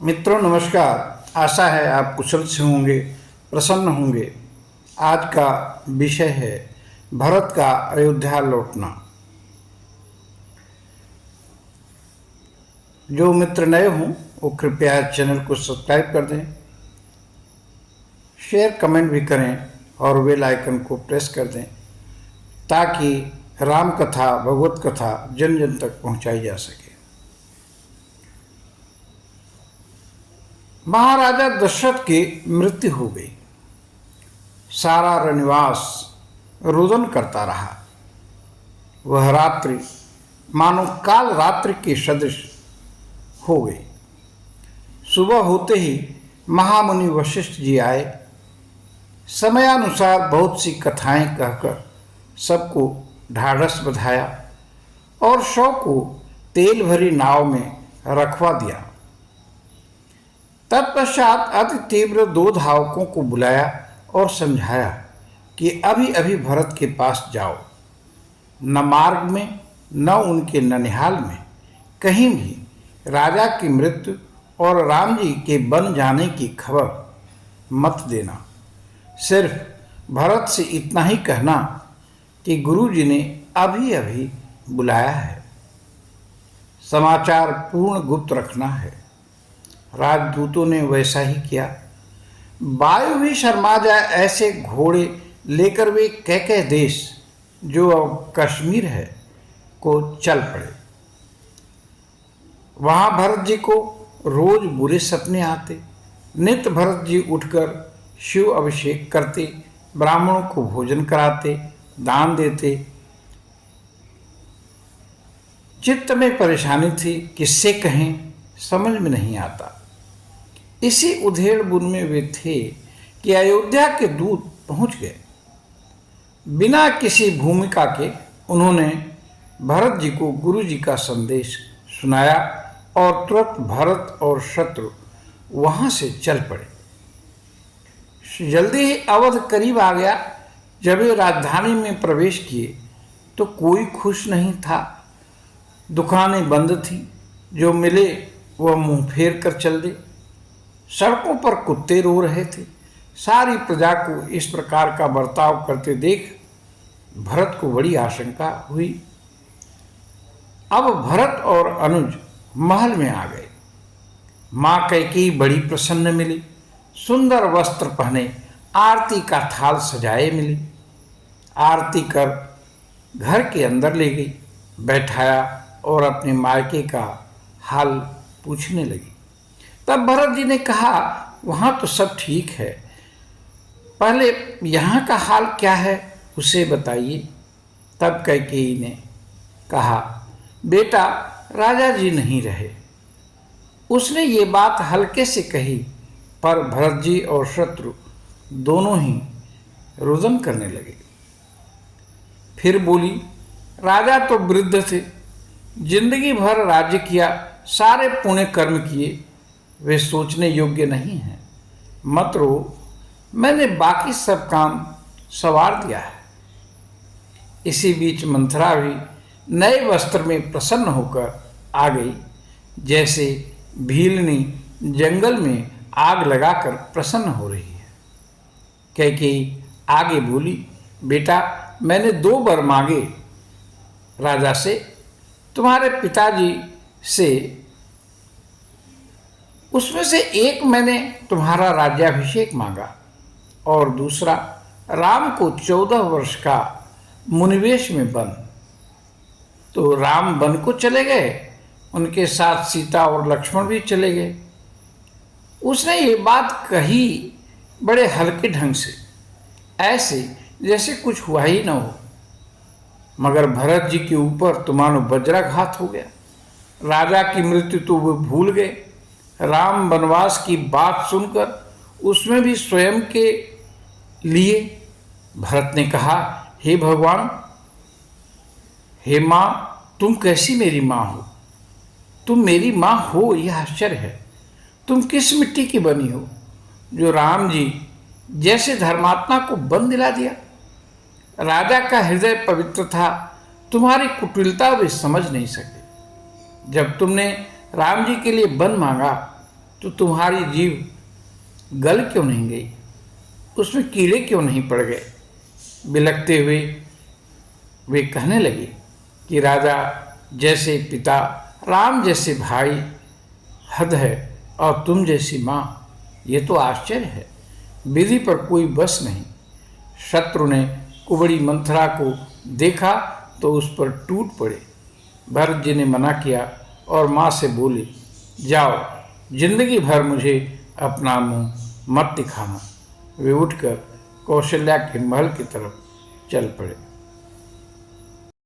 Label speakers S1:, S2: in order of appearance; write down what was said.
S1: मित्रों नमस्कार। आशा है आप कुशल से होंगे, प्रसन्न होंगे। आज का विषय है भरत का अयोध्या लौटना। जो मित्र नए हों वो कृपया चैनल को सब्सक्राइब कर दें, शेयर कमेंट भी करें और बेल आइकन को प्रेस कर दें ताकि राम कथा भगवत कथा जन जन तक पहुंचाई जा सके। महाराजा दशरथ की मृत्यु हो गई। सारा रनिवास रुदन करता रहा। वह रात्रि मानो काल रात्रि के सदृश हो गई। सुबह होते ही महामुनि वशिष्ठ जी आए। समयानुसार बहुत सी कथाएं कहकर सबको ढाढ़स बधाया और शव को तेल भरी नाव में रखवा दिया। तत्पश्चात अति तीव्र दो धावकों को बुलाया और समझाया कि अभी अभी भरत के पास जाओ। न मार्ग में न उनके ननिहाल में कहीं भी राजा की मृत्यु और राम जी के बन जाने की खबर मत देना। सिर्फ भरत से इतना ही कहना कि गुरु जी ने अभी अभी बुलाया है। समाचार पूर्ण गुप्त रखना है। राजदूतों ने वैसा ही किया। वायु भी शर्मा जाए ऐसे घोड़े लेकर वे कैके देश, जो अब कश्मीर है, को चल पड़े। वहां भरत जी को रोज बुरे सपने आते। नित्य भरत जी उठकर शिव अभिषेक करते, ब्राह्मणों को भोजन कराते, दान देते। चित्त में परेशानी थी, किससे कहें समझ में नहीं आता। इसी उधेड़ बुन में वे थे कि अयोध्या के दूत पहुंच गए। बिना किसी भूमिका के उन्होंने भरत जी को गुरु जी का संदेश सुनाया और तुरंत भरत और शत्रु वहां से चल पड़े। जल्दी ही अवध करीब आ गया। जब वे राजधानी में प्रवेश किए तो कोई खुश नहीं था। दुकानें बंद थीं। जो मिले वह मुंह फेर कर चल दे। सड़कों पर कुत्ते रो रहे थे। सारी प्रजा को इस प्रकार का बर्ताव करते देख भरत को बड़ी आशंका हुई। अब भरत और अनुज महल में आ गए। मां कैकेयी बड़ी प्रसन्न मिली। सुंदर वस्त्र पहने आरती का थाल सजाए मिली। आरती कर घर के अंदर ले गई, बैठाया और अपने मायके का हाल पूछने लगी। तब भरत जी ने कहा, वहां तो सब ठीक है, पहले यहाँ का हाल क्या है उसे बताइए। तब कैकेयी ने कहा, बेटा राजा जी नहीं रहे। उसने ये बात हल्के से कही, पर भरत जी और शत्रु दोनों ही रुदन करने लगे। फिर बोली, राजा तो वृद्ध थे, जिंदगी भर राज्य किया, सारे पुण्य कर्म किए, वे सोचने योग्य नहीं हैं। मत रो, मैंने बाकी सब काम संवार दिया है। इसी बीच मंथरा भी नए वस्त्र में प्रसन्न होकर आ गई, जैसे भीलनी जंगल में आग लगाकर प्रसन्न हो रही है। कैकेयी आगे बोली, बेटा मैंने 2 वर मांगे राजा से, तुम्हारे पिताजी से। उसमें से एक मैंने तुम्हारा राज्याभिषेक मांगा और दूसरा राम को 14 वर्ष का मुनिवेश में बन। तो राम वन को चले गए, उनके साथ सीता और लक्ष्मण भी चले गए। उसने ये बात कही बड़े हल्के ढंग से, ऐसे जैसे कुछ हुआ ही न हो। मगर भरत जी के ऊपर तो मानो वज्राघात हो गया। राजा की मृत्यु तो वे भूल गए। राम वनवास की बात सुनकर उसमें भी स्वयं के लिए भरत ने कहा, हे भगवान, हे माँ, तुम कैसी मेरी माँ हो? तुम मेरी माँ हो यह आश्चर्य है। तुम किस मिट्टी की बनी हो जो राम जी जैसे धर्मात्मा को बंद दिला दिया? राजा का हृदय पवित्र था, तुम्हारी कुटिलता वे समझ नहीं सके। जब तुमने राम जी के लिए वन मांगा तो तुम्हारी जीभ गल क्यों नहीं गई, उसमें कीड़े क्यों नहीं पड़ गए। बिलखते हुए वे कहने लगे कि राजा जैसे पिता, राम जैसे भाई हद है, और तुम जैसी माँ, ये तो आश्चर्य है। विधि पर कोई बस नहीं। शत्रु ने कुबड़ी मंथरा को देखा तो उस पर टूट पड़े। भरत जी ने मना किया और माँ से बोले, जाओ, जिंदगी भर मुझे अपना मुंह मत दिखाना। वे उठकर कौशल्या के महल की तरफ चल पड़े।